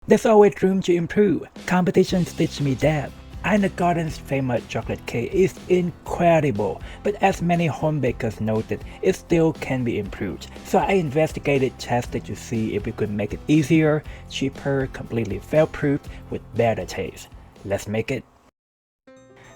There's always room to improve. Competitions teach me that. I know Garten's famous chocolate cake is incredible, but as many home bakers noted, it still can be improved. So I investigated, tested to see if we could make it easier, cheaper, completely fail-proof, with better taste. Let's make it.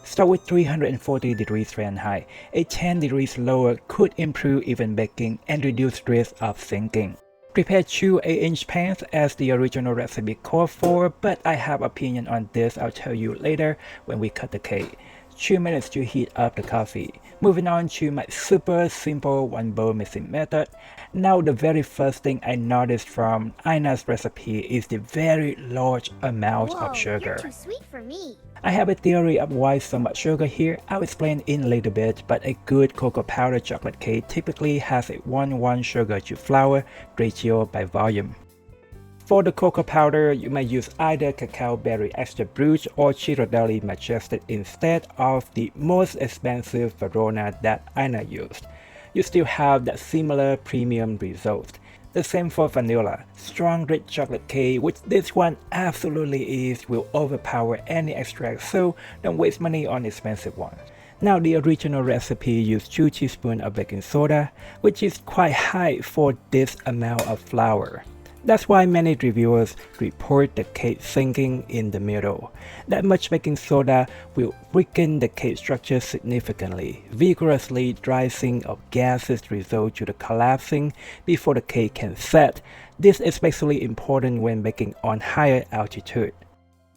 Start with 340 degrees Fahrenheit. A 10 degrees lower could improve even baking and reduce risk of sinking. Prepare 2 8-inch pans as the original recipe called for, but I have opinion on this. I'll tell you later when we cut the cake. 2 minutes to heat up the coffee. Moving on to my super simple 1 bowl mixing method. Now the very first thing I noticed from Ina's recipe is the very large amount of sugar. You're too sweet for me. I have a theory of why so much sugar here. I'll explain in a little bit, but a good cocoa powder chocolate cake typically has a 1:1 sugar to flour ratio by volume. For the cocoa powder, you may use either cacao berry extra brut or Ghirardelli Majestic instead of the most expensive Verona that Ina used. You still have that similar premium result. The same for vanilla. Strong rich chocolate cake, which this one absolutely is, will overpower any extract, so don't waste money on expensive one. Now the original recipe used 2 teaspoons of baking soda, which is quite high for this amount of flour. That's why many reviewers report the cake sinking in the middle. That much baking soda will weaken the cake structure significantly. Vigorously rising of gases result to the collapsing before the cake can set. This is especially important when baking on higher altitude.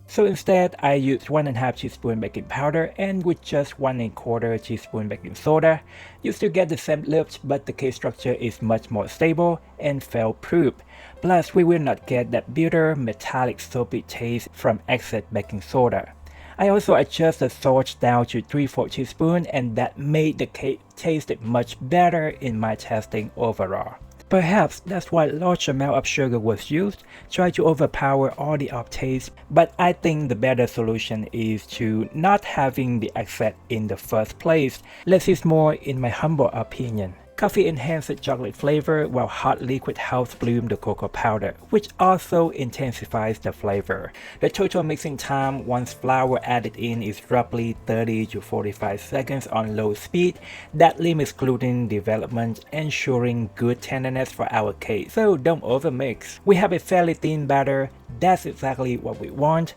So instead, I used 1½ teaspoon baking powder and with just 1¼ teaspoon baking soda. You still get the same lift, but the cake structure is much more stable and fail-proof. Plus, we will not get that bitter, metallic, soapy taste from excess baking soda. I also adjust the salt down to 3/4 teaspoon, and that made the cake taste much better in my testing overall. Perhaps that's why large amount of sugar was used, try to overpower all the off-taste, but I think the better solution is to not having the excess in the first place. Less is more in my humble opinion. Coffee enhances chocolate flavor while hot liquid helps bloom the cocoa powder, which also intensifies the flavor. The total mixing time once flour added in is roughly 30 to 45 seconds on low speed. That limits gluten development, ensuring good tenderness for our cake, so don't overmix. We have a fairly thin batter, that's exactly what we want.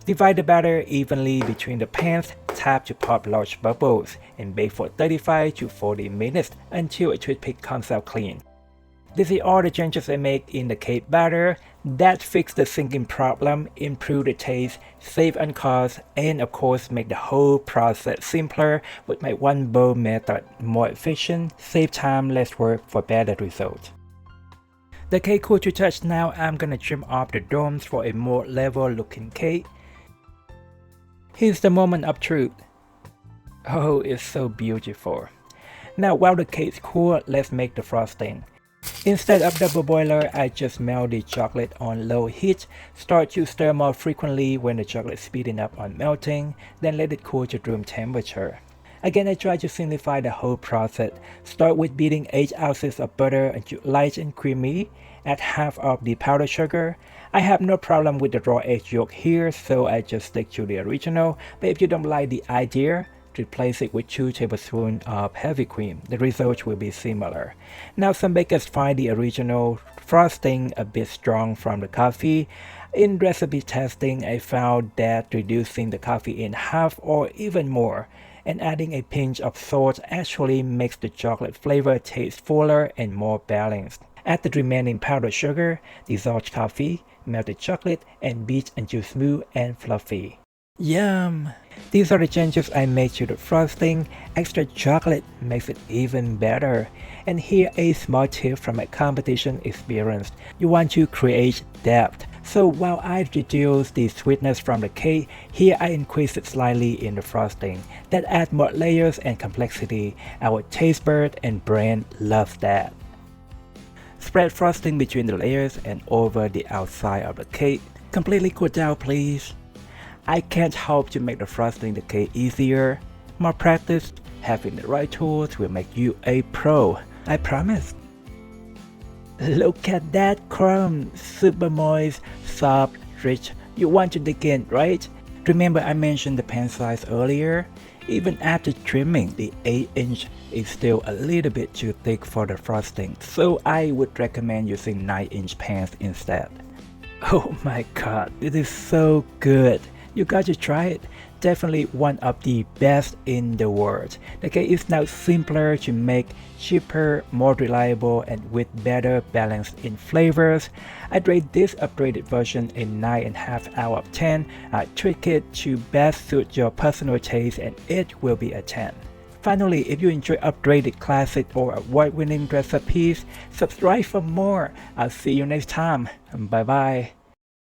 Divide the batter evenly between the pans, tap to pop large bubbles, and bake for 35 to 40 minutes until a toothpick comes out clean. This is all the changes I make in the cake batter. That fix the sinking problem, improve the taste, save on cost, and of course make the whole process simpler with my 1 bowl method. More efficient, save time, less work for better results. The cake cool to touch. Now I'm gonna trim off the domes for a more level looking cake. Here's the moment of truth. Oh, it's so beautiful. Now while the cake's cool, let's make the frosting. Instead of double boiler, I just melt the chocolate on low heat. Start to stir more frequently when the chocolate is speeding up on melting, then let it cool to room temperature. Again, I try to simplify the whole process. Start with beating 8 ounces of butter until light and creamy. Add half of the powdered sugar. I have no problem with the raw egg yolk here, so I just stick to the original, but if you don't like the idea, replace it with 2 tablespoons of heavy cream. The result will be similar. Now some bakers find the original frosting a bit strong from the coffee. In recipe testing, I found that reducing the coffee in half or even more and adding a pinch of salt actually makes the chocolate flavor taste fuller and more balanced. Add the remaining powdered sugar, dissolved coffee, melted chocolate, and beat until smooth and fluffy. Yum! These are the changes I made to the frosting. Extra chocolate makes it even better. And here a small tip from my competition experience. You want to create depth. So while I reduce the sweetness from the cake, here I increase it slightly in the frosting. That adds more layers and complexity. Our taste bud and brain loves that. Spread frosting between the layers and over the outside of the cake. Completely cool down, please. I can't help to make the frosting the cake easier. More practice, having the right tools will make you a pro. I promise. Look at that crumb, super moist, soft, stretch, you want to dig in, right? Remember I mentioned the pen size earlier? Even after trimming, the 8-inch is still a little bit too thick for the frosting, so I would recommend using 9-inch pens instead. Oh my god, this is so good! You got to try it. Definitely one of the best in the world. The cake is now simpler to make, cheaper, more reliable, and with better balance in flavors. I'd rate this upgraded version a 9.5 out of 10. I tweak it to best suit your personal taste and it will be a 10. Finally, if you enjoy upgraded classic or award-winning recipes, subscribe for more. I'll see you next time. Bye bye.